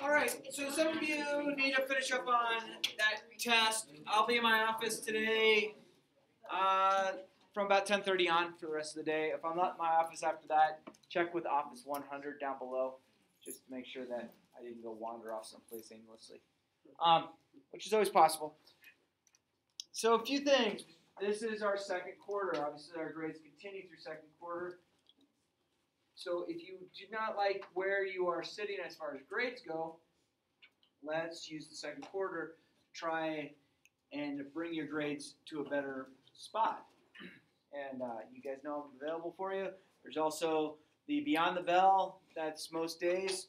All right, so some of you need to finish up on that test. I'll be in my office today from about 10:30 on for the rest of the day. If I'm not in my office after that, check with Office 100 down below just to make sure that I didn't go wander off someplace aimlessly, which is always possible. So a few things. This is our second quarter. Obviously, our grades continue through second quarter. So if you do not like where you are sitting as far as grades go, let's use the second quarter to try and bring your grades to a better spot. And you guys know I'm available for you. There's also the Beyond the Bell, that's most days,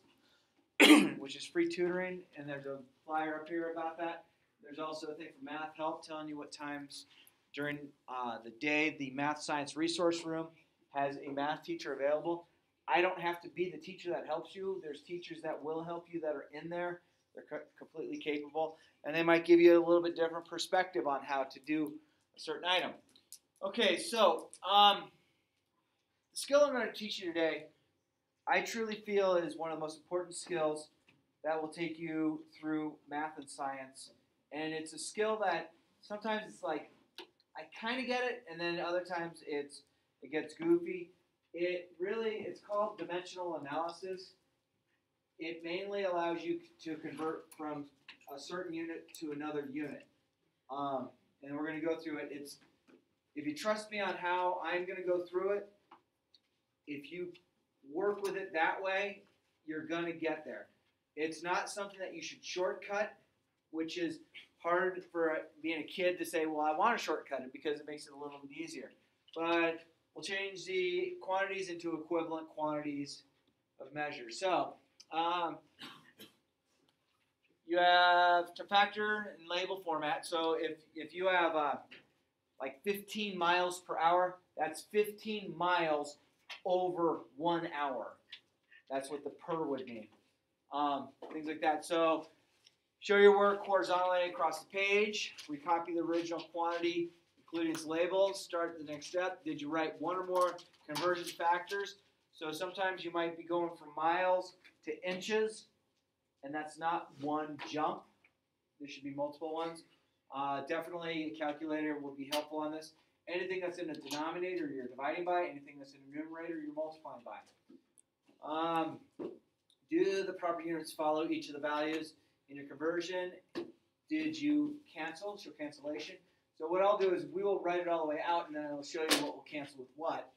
which is free tutoring, and there's a flyer up here about that. There's also a thing for Math Help telling you what times during the day the Math Science Resource Room has a math teacher available. I don't have to be the teacher that helps you. There's teachers that will help you that are in there. They're completely capable, and they might give you a little bit different perspective on how to do a certain item. Okay, so the skill I'm going to teach you today, I truly feel is one of the most important skills that will take you through math and science. And it's a skill that sometimes it's like, I kind of get it, and then other times it gets goofy. It's called dimensional analysis. It mainly allows you to convert from a certain unit to another unit. And we're going to go through it. If you trust me on how I'm going to go through it, if you work with it that way, you're going to get there. It's not something that you should shortcut, which is hard for being a kid to say, well, I want to shortcut it because it makes it a little bit easier. But we'll change the quantities into equivalent quantities of measure. So you have to factor in label format. So if you have like 15 miles per hour, that's 15 miles over 1 hour. That's what the per would mean. Things like that. So show your work horizontally across the page. Recopy the original quantity, including its labels. Start the next step. Did you write one or more conversion factors? So sometimes you might be going from miles to inches, and that's not one jump. There should be multiple ones. Definitely a calculator will be helpful on this. Anything that's in a denominator, you're dividing by. Anything that's in a numerator, you're multiplying by. Do the proper units follow each of the values in your conversion? Did you cancel? Show cancellation. So what I'll do is we will write it all the way out, and then I'll show you what will cancel with what.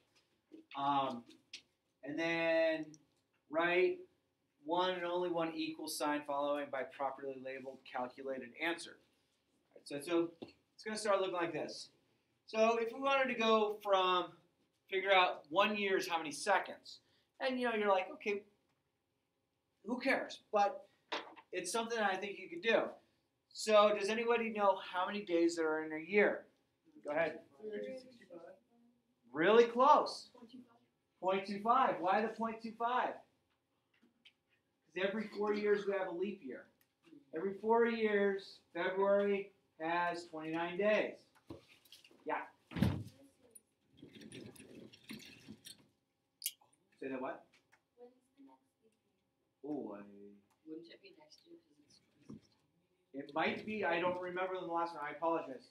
And then write one and only one equal sign following by properly labeled calculated answer. Right, so it's going to start looking like this. So if we wanted to go from figure out 1 year is how many seconds, and you're like, okay, who cares? But it's something I think you could do. So does anybody know how many days there are in a year? Go ahead. 365. Really close. 0.25. Why the 0.25? Because every 4 years we have a leap year. Every 4 years, February has 29 days. Yeah. Say that what? When's the next leap year? Oh, Wouldn't it be next year because it's 2016? it might be. I don't remember the last one. I apologize.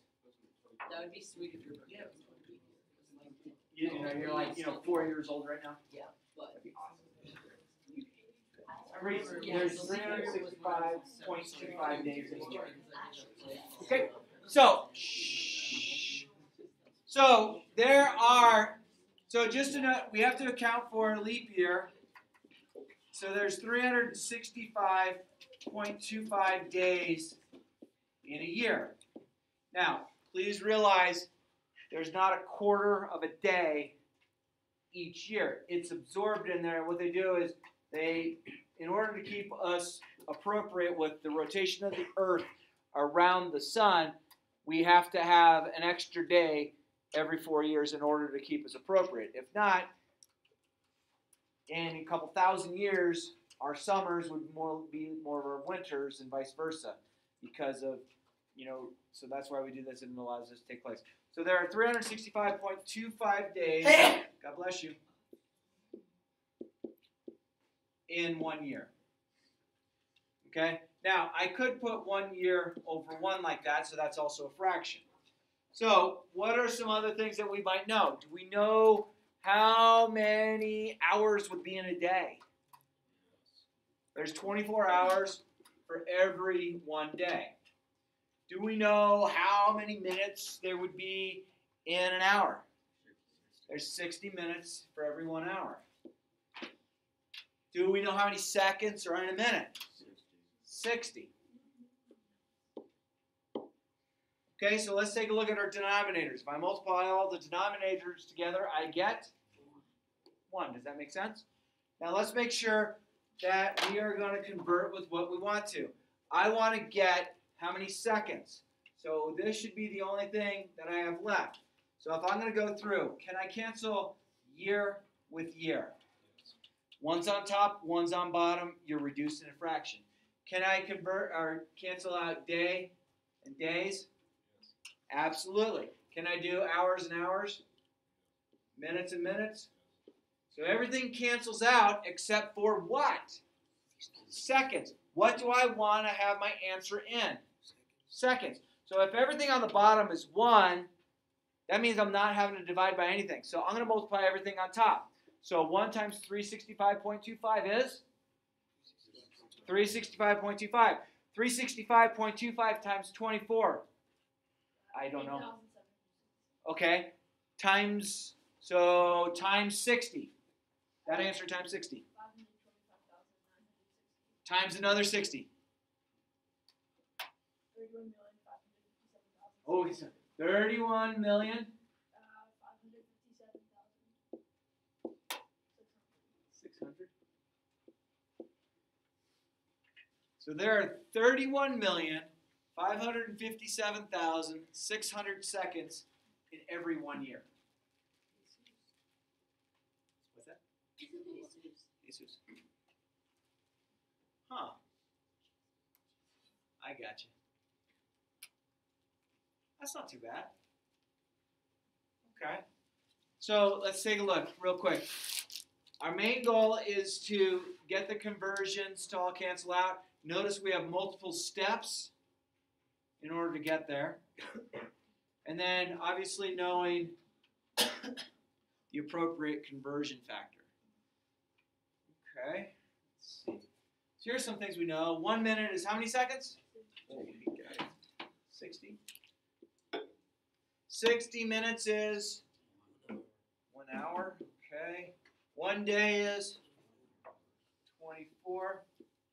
That would be sweet if your birthday was on a leap year. You're like 4 years old right now. Yeah, but That'd be awesome. There's 365.25 days in a year. Okay, so there are. So just to note, we have to account for a leap year. So there's 365.25 days in a year. Now, please realize there's not a quarter of a day each year. It's absorbed in there. What they do is in order to keep us appropriate with the rotation of the Earth around the sun, we have to have an extra day every 4 years in order to keep us appropriate. If not, in a couple thousand years, our summers would be more of our winters and vice versa because of, so that's why we do this and it allows this to take place. So there are 365.25 days, God bless you, in 1 year. Okay? Now, I could put 1 year over 1 like that, so that's also a fraction. So, what are some other things that we might know? Do we know how many hours would be in a day? There's 24 hours for every 1 day. Do we know how many minutes there would be in an hour? There's 60 minutes for every 1 hour. Do we know how many seconds are in a minute? 60. Okay, so let's take a look at our denominators. If I multiply all the denominators together, I get 1. Does that make sense? Now let's make sure that we are going to convert with what we want to. I want to get how many seconds. So this should be the only thing that I have left. So if I'm going to go through, can I cancel year with year? One's on top, one's on bottom, you're reducing a fraction. Can I convert or cancel out day and days? Absolutely. Can I do hours and hours? Minutes and minutes? So everything cancels out except for what? Seconds. What do I want to have my answer in? Seconds. So if everything on the bottom is 1, that means I'm not having to divide by anything. So I'm going to multiply everything on top. So 1 times 365.25 is? 365.25. 365.25 times 24. I don't know. Okay. Times 60. That answer times 60. Times another 60. Oh, 31 million. 600. So there are 31,557,600 seconds in every 1 year. What's that? Jesus. Huh. I got you. That's not too bad. Okay. So let's take a look real quick. Our main goal is to get the conversions to all cancel out. Notice we have multiple steps in order to get there. And then obviously knowing the appropriate conversion factor. Okay. Let's see. So here's some things we know. 1 minute is how many seconds? 60. 60 minutes is 1 hour. Okay. 1 day is 24.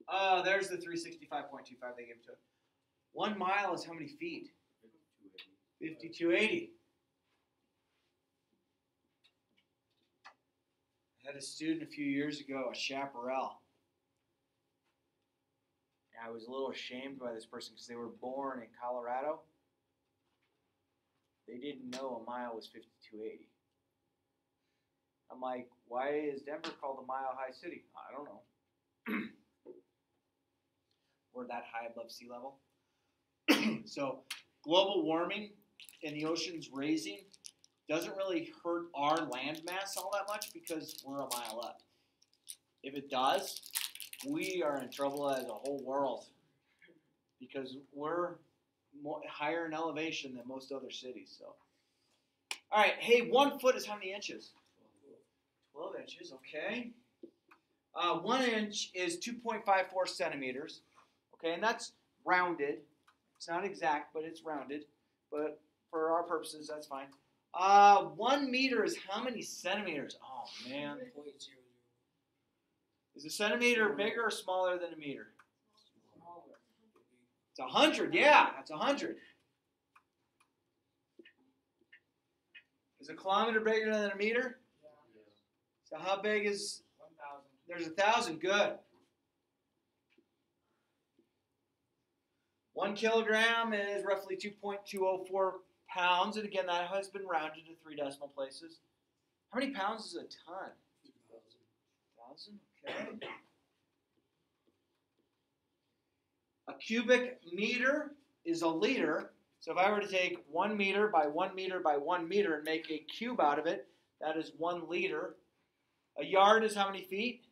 Oh, there's the 365.25 they gave to it. 1 mile is how many feet? 5280. I had a student a few years ago, a chaparral. And I was a little ashamed by this person because they were born in Colorado. They didn't know a mile was 5280. I'm like, why is Denver called a mile-high city? I don't know. We're that high above sea level. So global warming and the oceans raising doesn't really hurt our land mass all that much because we're a mile up. If it does, we are in trouble as a whole world because we're higher in elevation than most other cities. So, all right, hey, 1 foot is how many inches? 12 inches, okay. 1 inch is 2.54 centimeters, okay, and that's rounded. It's not exact, but it's rounded. But for our purposes, that's fine. 1 meter is how many centimeters? Oh, man. Is a centimeter bigger or smaller than a meter? It's 100, yeah, that's 100. Is a kilometer bigger than a meter? So how big is 1,000? There's 1,000. Good. 1 kilogram is roughly 2.204 pounds, and again, that has been rounded to 3 decimal places. How many pounds is a ton? 1,000. Okay. A cubic meter is a liter. So if I were to take 1 meter by 1 meter by 1 meter and make a cube out of it, that is 1 liter. A yard is how many feet?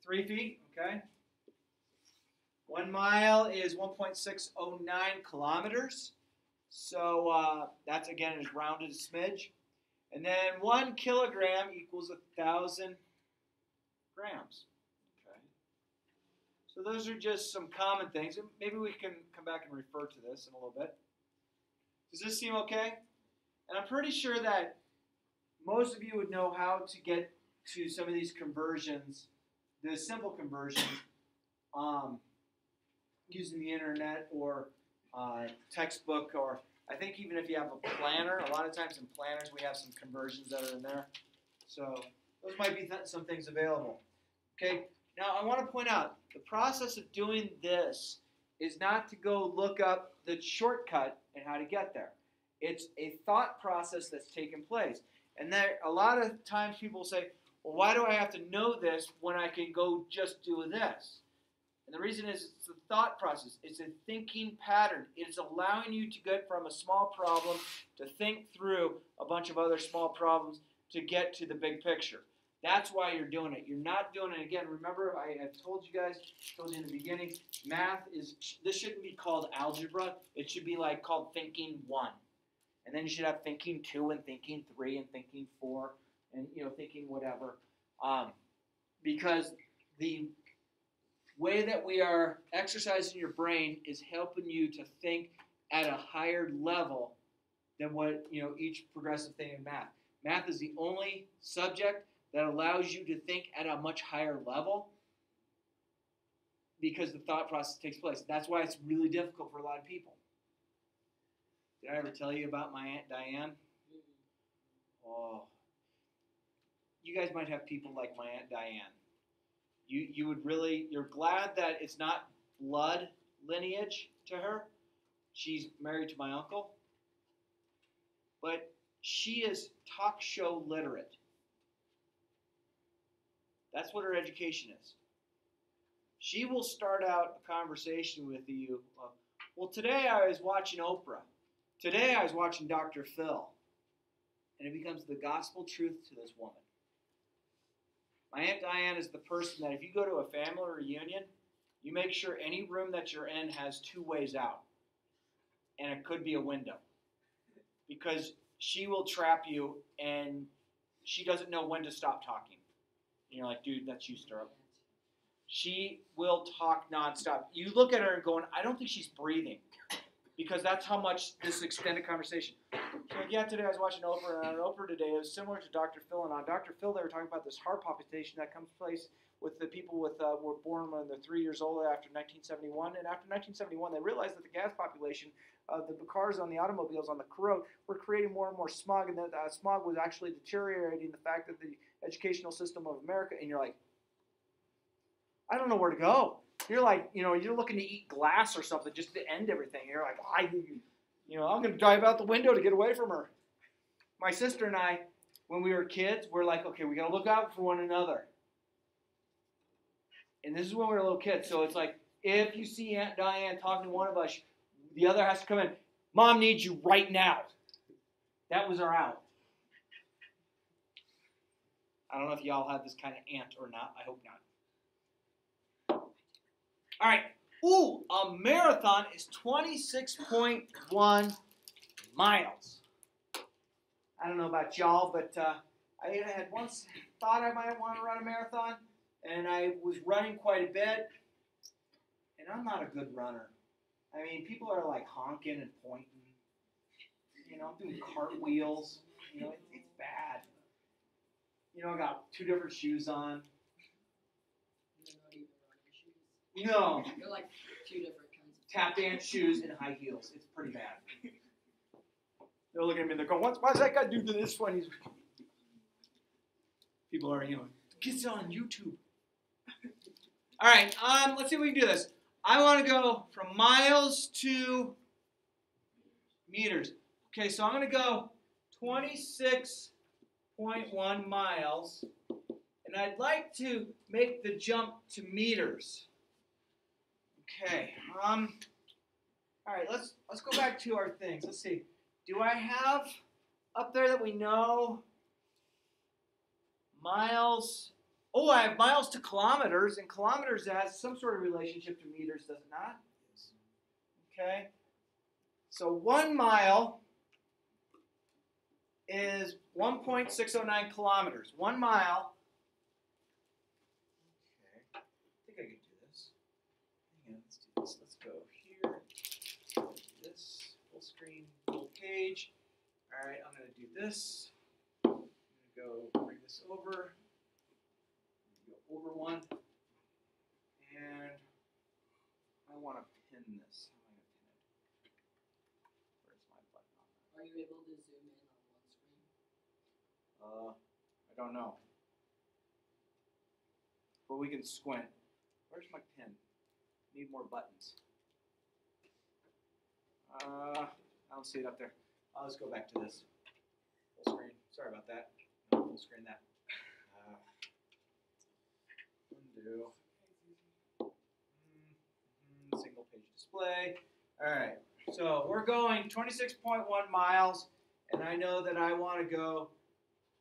3 feet, okay. 1 mile is 1.609 kilometers. So that's, again, is rounded a smidge. And then 1 kilogram equals 1,000 grams. Okay. So those are just some common things. Maybe we can come back and refer to this in a little bit. Does this seem okay? And I'm pretty sure that most of you would know how to get to some of these conversions, the simple conversions, using the internet or textbook, or I think even if you have a planner, a lot of times in planners we have some conversions that are in there. So those might be some things available. Okay, now I want to point out the process of doing this is not to go look up the shortcut and how to get there. It's a thought process that's taken place. And there, a lot of times people say, well, why do I have to know this when I can go just do this? And the reason is it's a thought process. It's a thinking pattern. It's allowing you to get from a small problem to think through a bunch of other small problems to get to the big picture. That's why you're doing it. You're not doing it, again, remember I told you guys, told you in the beginning, math is, this shouldn't be called algebra. It should be like called thinking 1. And then you should have thinking 2 and thinking 3 and thinking 4 and, thinking whatever. Because the way that we are exercising your brain is helping you to think at a higher level than what, each progressive thing in math. Math is the only subject that allows you to think at a much higher level because the thought process takes place. That's why it's really difficult for a lot of people. Did I ever tell you about my Aunt Diane? Oh. You guys might have people like my Aunt Diane. You would really, you're glad that it's not blood lineage to her. She's married to my uncle. But she is talk show literate. That's what her education is. She will start out a conversation with you. Well, today I was watching Oprah. Today I was watching Dr. Phil. And it becomes the gospel truth to this woman. My Aunt Diane is the person that if you go to a family reunion, you make sure any room that you're in has 2 ways out. And it could be a window. Because she will trap you and she doesn't know when to stop talking. And you're like, dude, that's you, Stirrup. She will talk nonstop. You look at her and going, I don't think she's breathing. Because that's how much this extended conversation. So yeah, today I was watching Oprah, and on Oprah today it was similar to Dr. Phil. And on Dr. Phil, they were talking about this heart palpitation that comes place with the people with were born when they're 3 years old after 1971. And after 1971, they realized that the gas population, the cars on the automobiles on the road, were creating more and more smog, and that smog was actually deteriorating the fact that the educational system of America. And you're like, I don't know where to go. You're like, you're looking to eat glass or something just to end everything. You're like, I'm going to drive out the window to get away from her. My sister and I, when we were kids, we're like, okay, we got to look out for one another. And this is when we were little kids. So it's like, if you see Aunt Diane talking to one of us, the other has to come in. Mom needs you right now. That was our out. I don't know if y'all have this kind of aunt or not. I hope not. All right. Ooh, a marathon is 26.1 miles. I don't know about y'all, but I had once thought I might want to run a marathon, and I was running quite a bit, and I'm not a good runner. I mean, people are like honking and pointing. I'm doing cartwheels. It's bad. I got 2 different shoes on. No. They're like 2 different kinds of tap dance shoes and high heels. It's pretty bad. They're looking at me and they're going, what's that guy do to this one? People are, gets on YouTube. All right, let's see if we can do this. I want to go from miles to meters. Okay, so I'm going to go 26.1 miles, and I'd like to make the jump to meters. Okay. All right. Let's go back to our things. Let's see. Do I have up there that we know miles Oh, I have miles to kilometers, and kilometers has some sort of relationship to meters, does it not? Okay. So 1 mile is 1.609 kilometers. 1 mile. Okay. I think I can do this. Hang on, let's do this. Let's go here. Do this. Full screen, full page. All right, I'm going to do this. I'm going to go bring this over. Go over one. And I want to pin this. How am I going to pin it? Where's my button on that? Are you able to zoom in on one screen? I don't know. But we can squint. Where's my pin? Need more buttons. I don't see it up there. I'll just go back to this. Full screen. Sorry about that. No, full screen that. Undo. Single page display. Alright. So we're going 26.1 miles, and I know that I want to go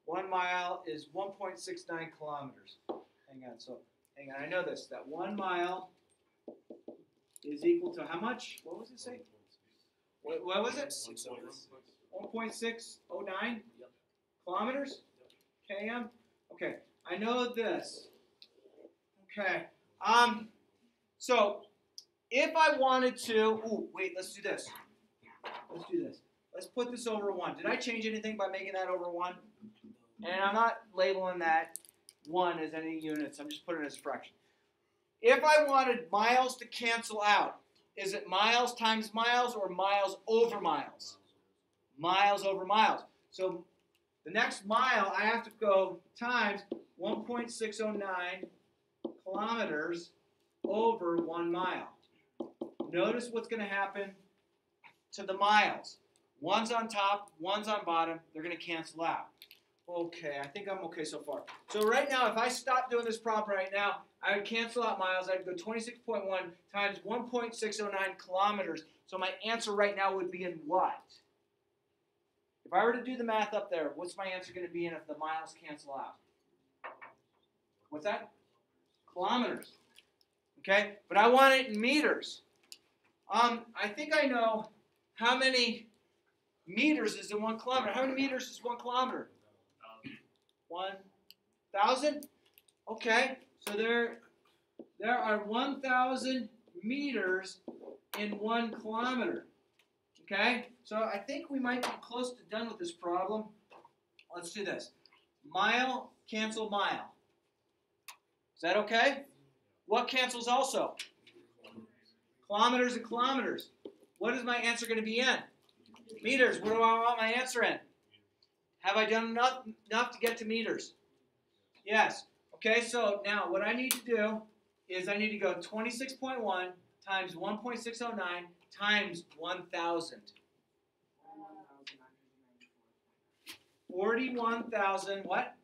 1 mile is 1.69 kilometers. Hang on, I know this. That 1 mile is equal to how much? What was it say? What was it? 1.609 kilometers? km? Okay, I know this. Okay, so if I wanted to, let's do this. Let's put this over 1. Did I change anything by making that over 1? And I'm not labeling that 1 as any units. I'm just putting it as a fraction. If I wanted miles to cancel out, is it miles times miles or miles over miles? Miles over miles. So the next mile, I have to go times 1.609 kilometers over 1 mile. Notice what's going to happen to the miles. One's on top, one's on bottom. They're going to cancel out. Okay, I think I'm okay so far. So right now, if I stop doing this problem right now, I would cancel out miles. I'd go 26.1 times 1.609 kilometers. So my answer right now would be in what? If I were to do the math up there, what's my answer going to be in if the miles cancel out? What's that? Kilometers. Okay, but I want it in meters. I think I know how many meters is in 1 kilometer. How many meters is 1 kilometer? 1,000? Okay, so there are 1,000 meters in 1 kilometer. Okay, so I think we might be close to done with this problem. Let's do this. Mile cancel mile. Is that okay? What cancels also? Kilometers and kilometers. What is my answer going to be in? Meters. What do I want my answer in? Have I done enough to get to meters? Yes. Okay, so now what I need to do is I need to go 26.1 times 1.609 times 1,000. 41,000 what?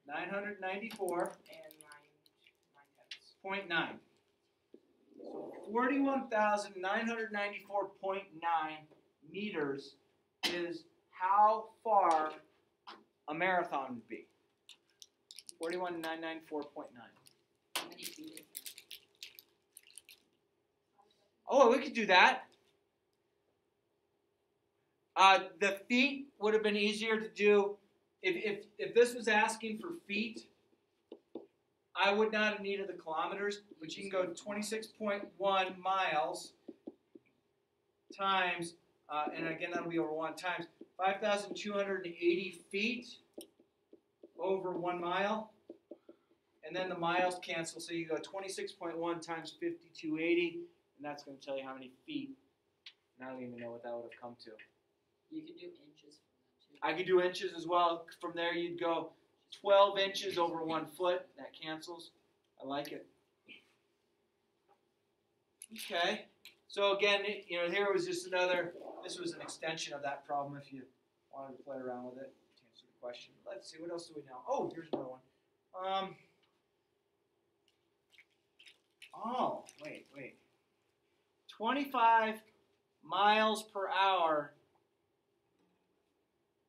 994. And 9.9. So 41,994.9 meters is how far a marathon would be. 41,994.9. How many feet is that? Oh, we could do that. The feet would have been easier to do. If this was asking for feet, I would not have needed the kilometers, but you can go 26.1 miles times, and again that'll be over 1 times 5,280 feet over 1 mile, and then the miles cancel, so you go 26.1 times 5,280, and that's going to tell you how many feet. And I don't even know what that would have come to. You can do inches from that too. I could do inches as well. From there, you'd go 12 inches over 1 foot. That cancels. I like it. Okay. So again, here was just this was an extension of that problem if you wanted to play around with it to answer the question. Let's see, what else do we know? Oh, here's another one. Wait. 25 miles per hour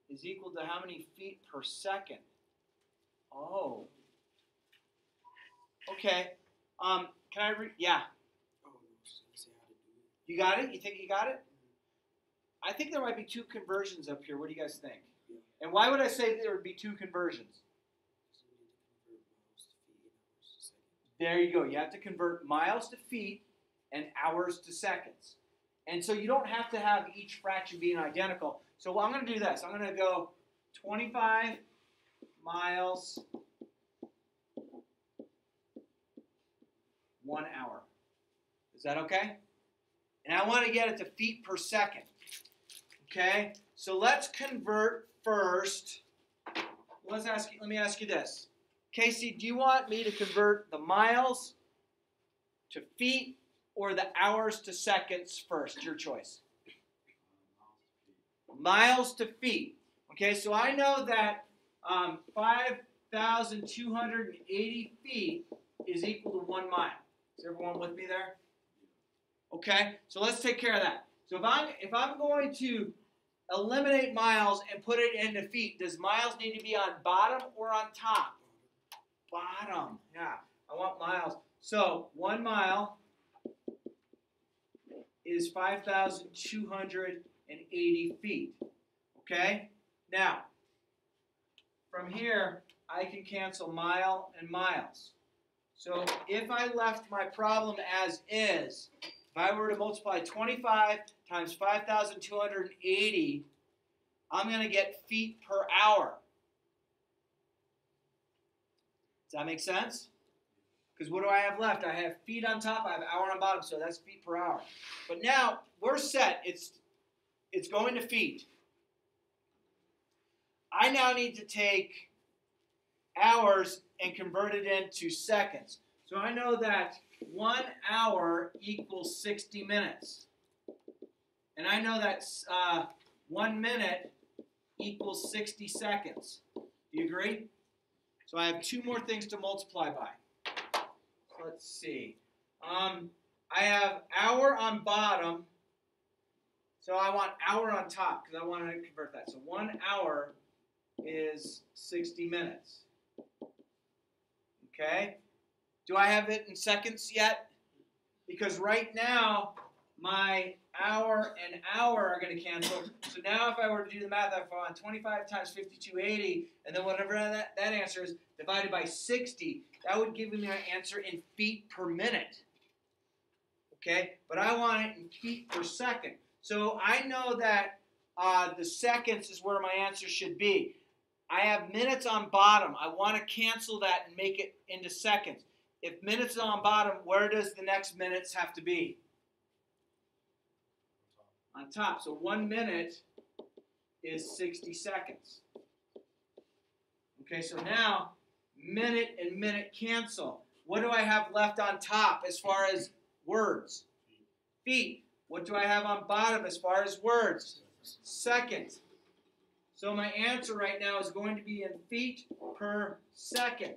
is equal to how many feet per second? Oh. Okay. Can I read? Yeah. You got it? You think you got it? I think there might be two conversions up here. What do you guys think? Yeah. And why would I say there would be two conversions? There you go. You have to convert miles to feet and hours to seconds. And so you don't have to have each fraction being identical. So I'm going to do this. I'm going to go 25 miles 1 hour. Is that okay? And I want to get it to feet per second. Okay? So let's convert first. Let me ask you this. Casey, do you want me to convert the miles to feet or the hours to seconds first? Your choice. Miles to feet. Okay, so I know that 5,280 feet is equal to 1 mile. Is everyone with me there? Okay, so let's take care of that. So if I'm going to eliminate miles and put it into feet, does miles need to be on bottom or on top? Bottom. Yeah, I want miles. So 1 mile is 5,280 feet. Okay? Now, from here, I can cancel mile and miles. So if I left my problem as is, if I were to multiply 25 times 5,280, I'm going to get feet per hour. Does that make sense? Because what do I have left? I have feet on top, I have hour on bottom, so that's feet per hour. But now, we're set. It's going to feet. I now need to take hours and convert it into seconds. So I know that 1 hour equals 60 minutes. And I know that 1 minute equals 60 seconds. Do you agree? So I have 2 more things to multiply by. So let's see. I have hour on bottom. So I want hour on top because I want to convert that. So 1 hour is 60 minutes. Okay? Do I have it in seconds yet? Because right now, my hour and hour are going to cancel. So now if I were to do the math, I want 25 times 5280, and then whatever that answer is, divided by 60, that would give me an answer in feet per minute. Okay? But I want it in feet per second. So I know that the seconds is where my answer should be. I have minutes on bottom. I want to cancel that and make it into seconds. If minutes is on bottom, where does the next minutes have to be? On top. So 1 minute is 60 seconds. Okay, so now minute and minute cancel. What do I have left on top as far as words? Feet. What do I have on bottom as far as words? Second. So my answer right now is going to be in feet per second.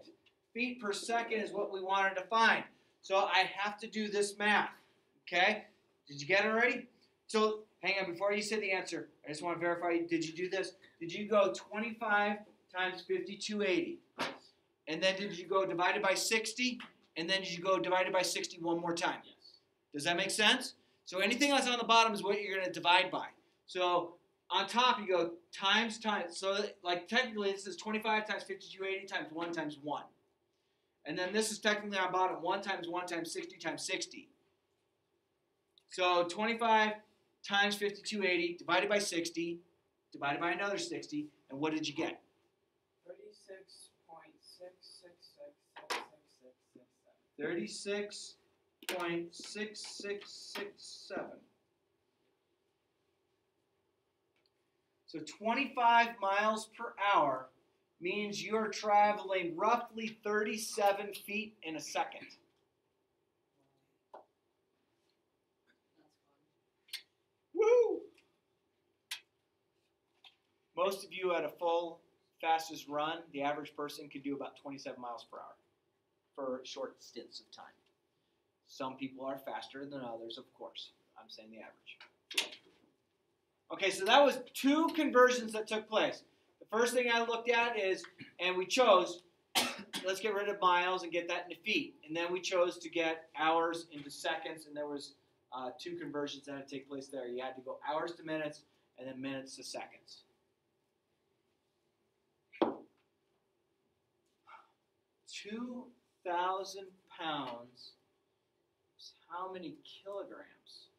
Feet per second is what we wanted to find. So I have to do this math. Okay? Did you get it already? So hang on, before you say the answer, I just want to verify, did you do this? Did you go 25 times 5280? And then did you go divided by 60? And then did you go divided by 60 one more time? Yes. Does that make sense? So anything that's on the bottom is what you're going to divide by. So on top, you go times. So like technically, this is 25 times 5280 times 1 times 1. And then this is technically on bottom, 1 times 1 times 60 times 60. So 25 times 5280 divided by 60, divided by another 60, and what did you get? 36.6666667. 36.6667. So 25 miles per hour means you're traveling roughly 37 feet in a second. Woo! Most of you at a full fastest run, the average person could do about 27 miles per hour for short stints of time. Some people are faster than others, of course. I'm saying the average. Okay, so that was 2 conversions that took place. The first thing I looked at is, and we chose, let's get rid of miles and get that into feet. And then we chose to get hours into seconds, and there was 2 conversions that had to take place there. You had to go hours to minutes, and then minutes to seconds. 2,000 pounds is how many kilograms?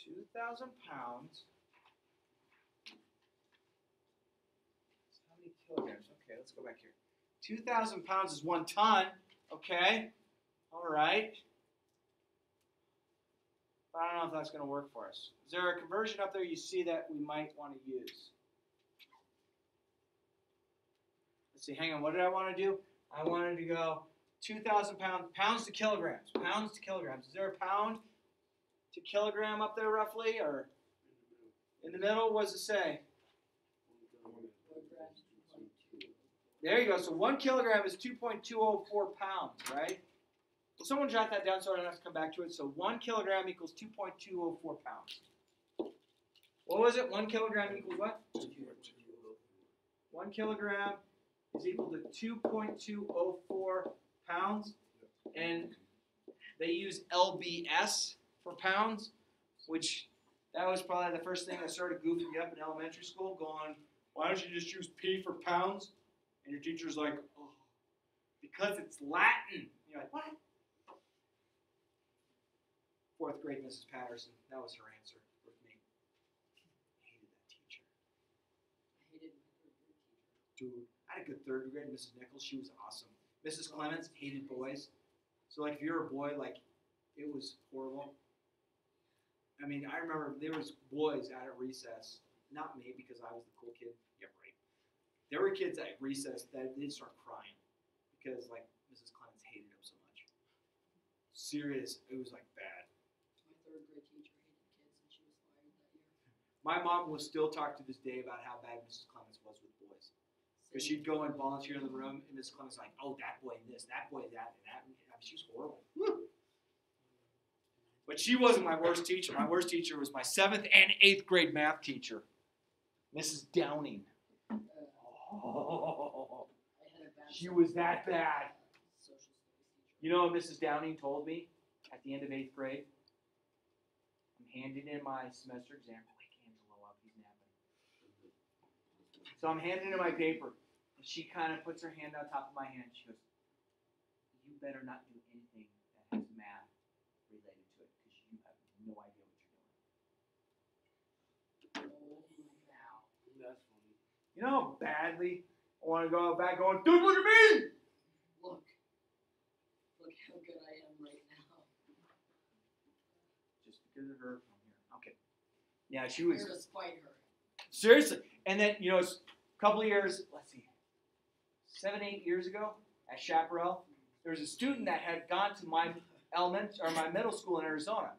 2,000 pounds. How many kilograms? Okay, let's go back here. 2,000 pounds is 1 ton. Okay. All right. But I don't know if that's going to work for us. Is there a conversion up there you see that we might want to use? Let's see. Hang on. What did I want to do? I wanted to go 2,000 pounds to kilograms. Pounds to kilograms. Is there a pound to kilogram up there roughly, or in the middle? What does it say? There you go. So 1 kilogram is 2.204 pounds, right? Will someone jot that down so I don't have to come back to it? So 1 kilogram equals 2.204 pounds. What was it? 1 kilogram equals what? 1 kilogram is equal to 2.204 pounds. And they use LBS for pounds, which that was probably the first thing that started goofing you up in elementary school, going, why don't you just use P for pounds? And your teacher's like, oh, because it's Latin. And you're like, what? 4th grade Mrs. Patterson. That was her answer with me. Hated that teacher. I hated my 3rd grade teacher. Dude, I had a good 3rd grade Mrs. Nichols. She was awesome. Mrs. Clements hated boys. So, like, if you're a boy, like, it was horrible. I mean, I remember there was boys out at recess. Not me, because I was the cool kid. Yeah, right. There were kids at recess that they'd start crying because, like, Mrs. Clements hated them so much. Serious. It was, like, bad. My 3rd grade teacher hated kids, and she was fired that year. My mom will still talk to this day about how bad Mrs. Clements was with boys. Because she'd go and volunteer in the room, and Mrs. Clements was like, oh, that boy this, that boy that, and that. I mean, she was horrible. Woo. But she wasn't my worst teacher. My worst teacher was my 7th and 8th grade math teacher, Mrs. Downing. Oh, I had a bad she was that bad. social studies teacher. You know what Mrs. Downing told me at the end of 8th grade? I'm handing in my semester exam. Wake Angelo up, he's napping. So I'm handing in my paper, and she kind of puts her hand on top of my hand. She goes, you better not do anything that has math related to it, because you have no idea what you're doing. Oh my God. That's funny. You know how badly I want to go back going, dude, look at me! Look how good I am right now. Just because of her from here. Okay. Yeah, she was. Here to spite her. Seriously. And then, you know, it's a couple of years, let's see, 7, 8 years ago at Chaparral, there was a student that had gone to my my middle school in Arizona.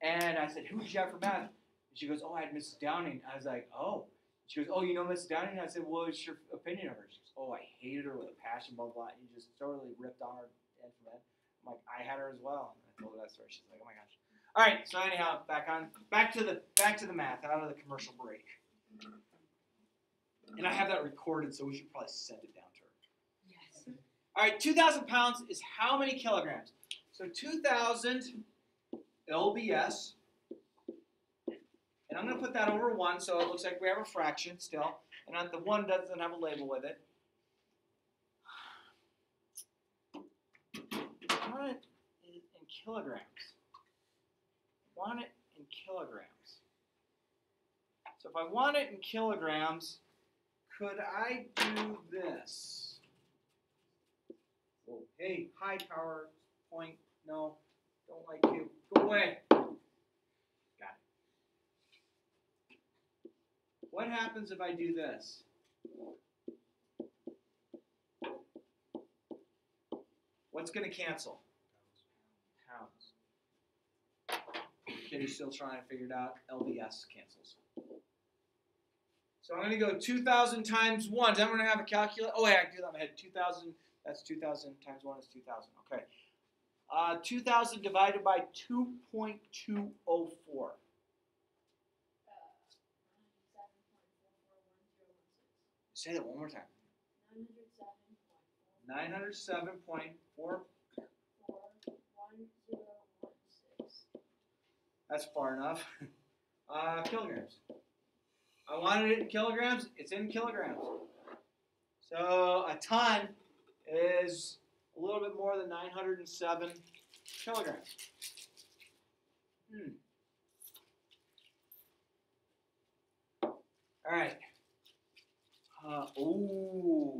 And I said, who did you have for math? And she goes, oh, I had Mrs. Downing. I was like, oh. She goes, oh, you know Mrs. Downing? And I said, well, what's your opinion of her? She goes, oh, I hated her with a passion, blah, blah. And you just totally ripped on her end from end. I'm like, I had her as well. And I told her that story. She's like, oh my gosh. All right, so anyhow, back to the math out of the commercial break. And I have that recorded, so we should probably send it down to her. Yes. All right, 2,000 pounds is how many kilograms? So 2,000 LBS. And I'm going to put that over 1, so it looks like we have a fraction still. And the 1 doesn't have a label with it. I want it in kilograms. I want it in kilograms. So if I want it in kilograms, could I do this? Whoa. Hey, high power point. No, don't like you. Go away. Got it. What happens if I do this? What's going to cancel? Pounds. Kid who's still trying to figure it out. LBS cancels. So I'm going to go 2,000 times 1. Then I'm going to have a calculator. Oh, yeah, I can do that in my head. 2,000. That's 2,000 times 1 is 2,000. Okay. 2,000 divided by 2.204. Say that one more time. 907.441016. 907.4. 41016. That's far enough. Kilograms. I wanted it in kilograms. It's in kilograms. So a ton is a little bit more than 907 kilograms. All right.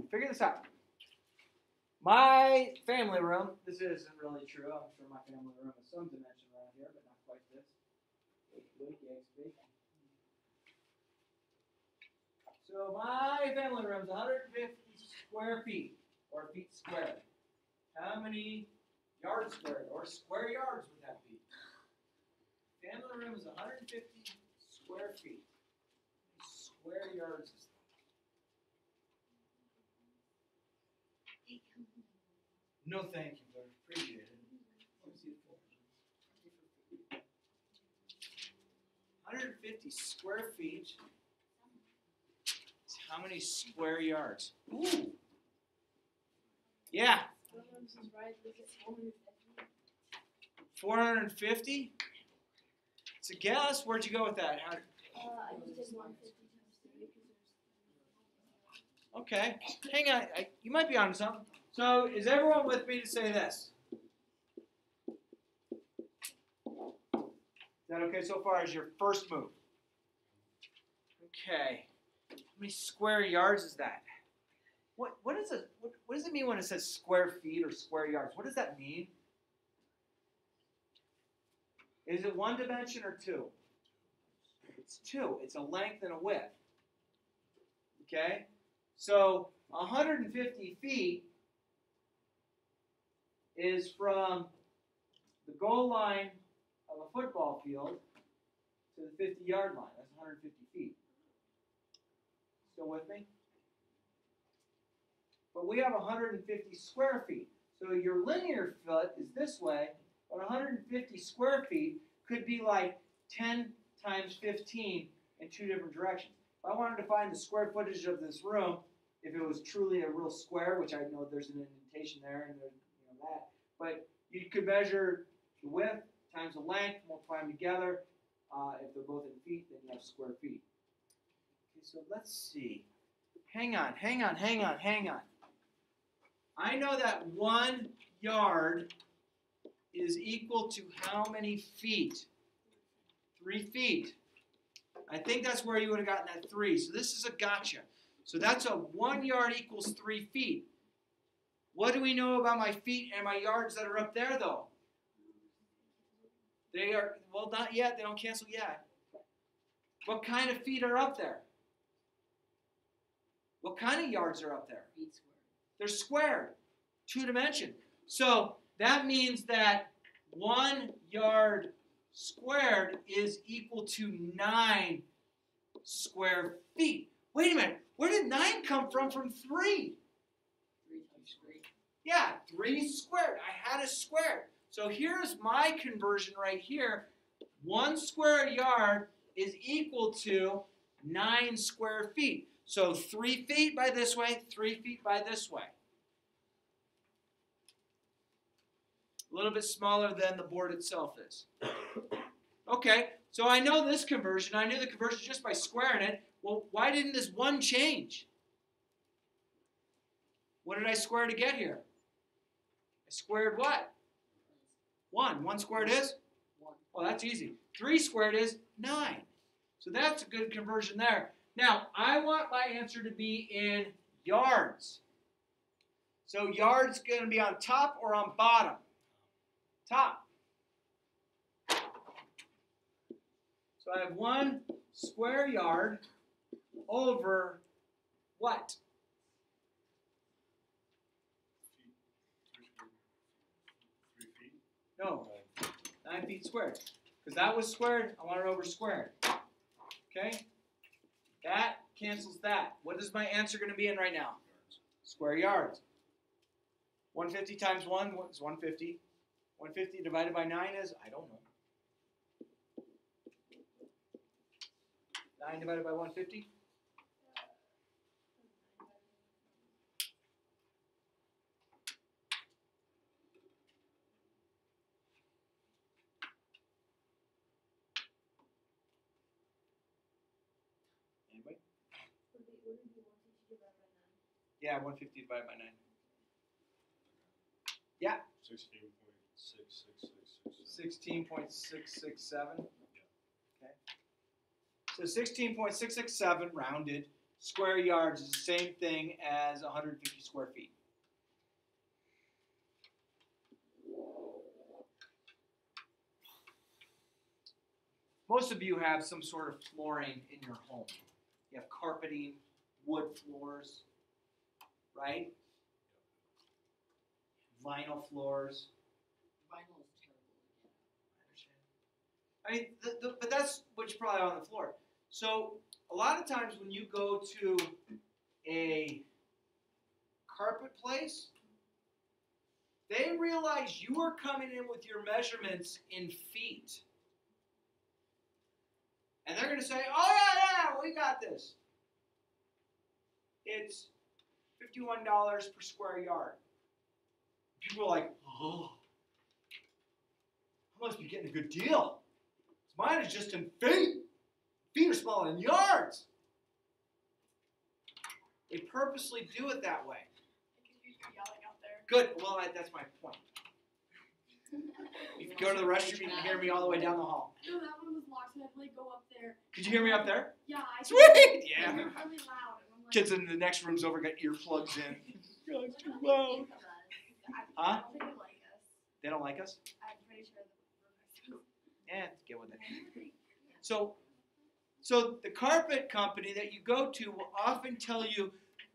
Figure this out. My family room, this isn't really true. I'm sure my family room has some dimension around here, but not quite this. So my family room is 150 square feet, or feet squared. How many yards squared, or square yards would that be? Family room is 150 square feet. How many square yards is that? No, thank you, but appreciate it. Let me see it for 150 square feet. How many square yards? Ooh. Yeah. 450? It's a guess. Where'd you go with that? I just did 150 times 3 because Okay. Hang on. You might be onto something. So, is everyone with me to say this? Is that okay so far as your first move? Okay. How many square yards is that? What does it mean when it says square feet or square yards? What does that mean? Is it one dimension or two? It's two. It's a length and a width. Okay? So 150 feet is from the goal line of a football field to the 50-yard line. That's 150 feet. Still with me? But we have 150 square feet. So your linear foot is this way, but 150 square feet could be like 10 times 15 in two different directions. If I wanted to find the square footage of this room, if it was truly a real square, which I know there's an indentation there and there's that, but you could measure the width times the length, multiply them together. If they're both in feet, then you have square feet. Okay, so let's see. Hang on. I know that 1 yard is equal to how many feet? 3 feet. I think that's where you would have gotten that 3. So this is a gotcha. So that's a 1 yard equals 3 feet. What do we know about my feet and my yards that are up there, though? They are, well, not yet. They don't cancel yet. What kind of feet are up there? What kind of yards are up there? Feet squared. They're squared, 2 dimension. So that means that 1 yard squared is equal to 9 square feet. Wait a minute. Where did 9 come from 3? 3 times 3. Yeah, 3 squared. I had a square. So here's my conversion right here. 1 square yard is equal to 9 square feet. So 3 feet by this way, 3 feet by this way. A little bit smaller than the board itself is. Okay, so I know this conversion. I knew the conversion just by squaring it. Well, why didn't this 1 change? What did I square to get here? I squared what? 1. 1 squared is? 1. Well, that's easy. 3 squared is 9. So that's a good conversion there. Now, I want my answer to be in yards. So yards going to be on top or on bottom? Top. So I have 1 square yard over what? 3 feet. No, 9 feet squared. Because that was squared, I want it over squared. Okay? That cancels that. What is my answer going to be in right now? Square yards. 150 times 1 is 150. 150 divided by 9 is, I don't know. 9 divided by 150? Yeah, 150 divided by 9. Yeah. 16.6667. Okay. So 16.667 rounded square yards is the same thing as 150 square feet. Most of you have some sort of flooring in your home. You have carpeting, wood floors, right? Vinyl floors. Vinyl is terrible. I mean, but that's what's probably on the floor. So a lot of times when you go to a carpet place, they realize you are coming in with your measurements in feet. And they're going to say, oh, yeah, we got this. It's $51 per square yard. People are like, oh, I must be getting a good deal. Mine is just in feet. Feet are smaller than yards. They purposely do it that way. I can hear you yelling out there. Good. Well, that's my point. If you go to the restroom, you can hear me all the way down the hall. No, that one was locked, so I had to like go up there. Could you hear me up there? Yeah, I Sweet! Yeah. It was really loud. And I'm like, Kids in the next room's over got earplugs in. what It's do too they loud. think of us? Huh? I don't think they like us. They don't like us? I'm pretty sure that we're Get with it. So the carpet company that you go to will often tell you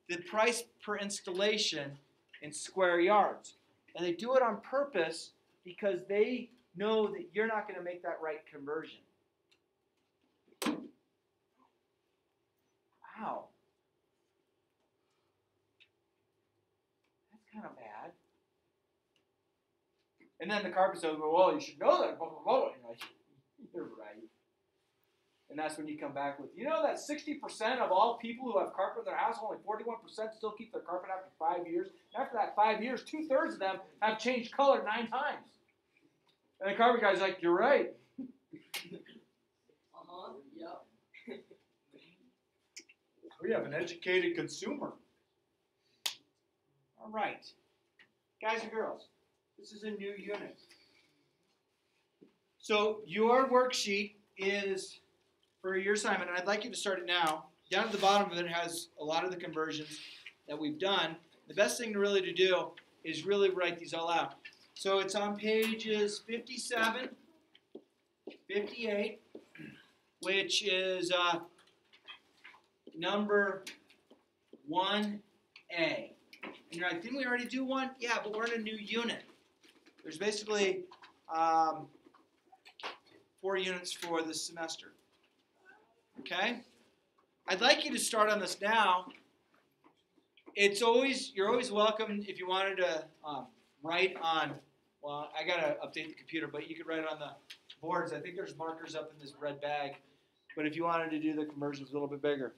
the price per installation in square yards. And they do it on purpose because they know that you're not going to make that right conversion. Wow. That's kind of bad. And then the carpet says, well, you should know that. Blah, blah, blah. You're like, you're right. And that's when you come back with, you know that 60% of all people who have carpet in their house, only 41% still keep their carpet after 5 years. After that 5 years, 2/3 of them have changed color 9 times. And the carpet guy's like, you're right. Yep. We have an educated consumer. All right. Guys and girls, this is a new unit. So your worksheet is for your assignment, and I'd like you to start it now. Down at the bottom of it has a lot of the conversions that we've done. The best thing really to do is really write these all out. So it's on pages 57, 58, which is number 1A. And you're like, didn't we already do one? Yeah, but we're in a new unit. There's basically 4 units for this semester. Okay? I'd like you to start on this now. You're always welcome if you wanted to write on, well, I got to update the computer, but you could write on the boards. I think there's markers up in this red bag. But if you wanted to do the conversions a little bit bigger.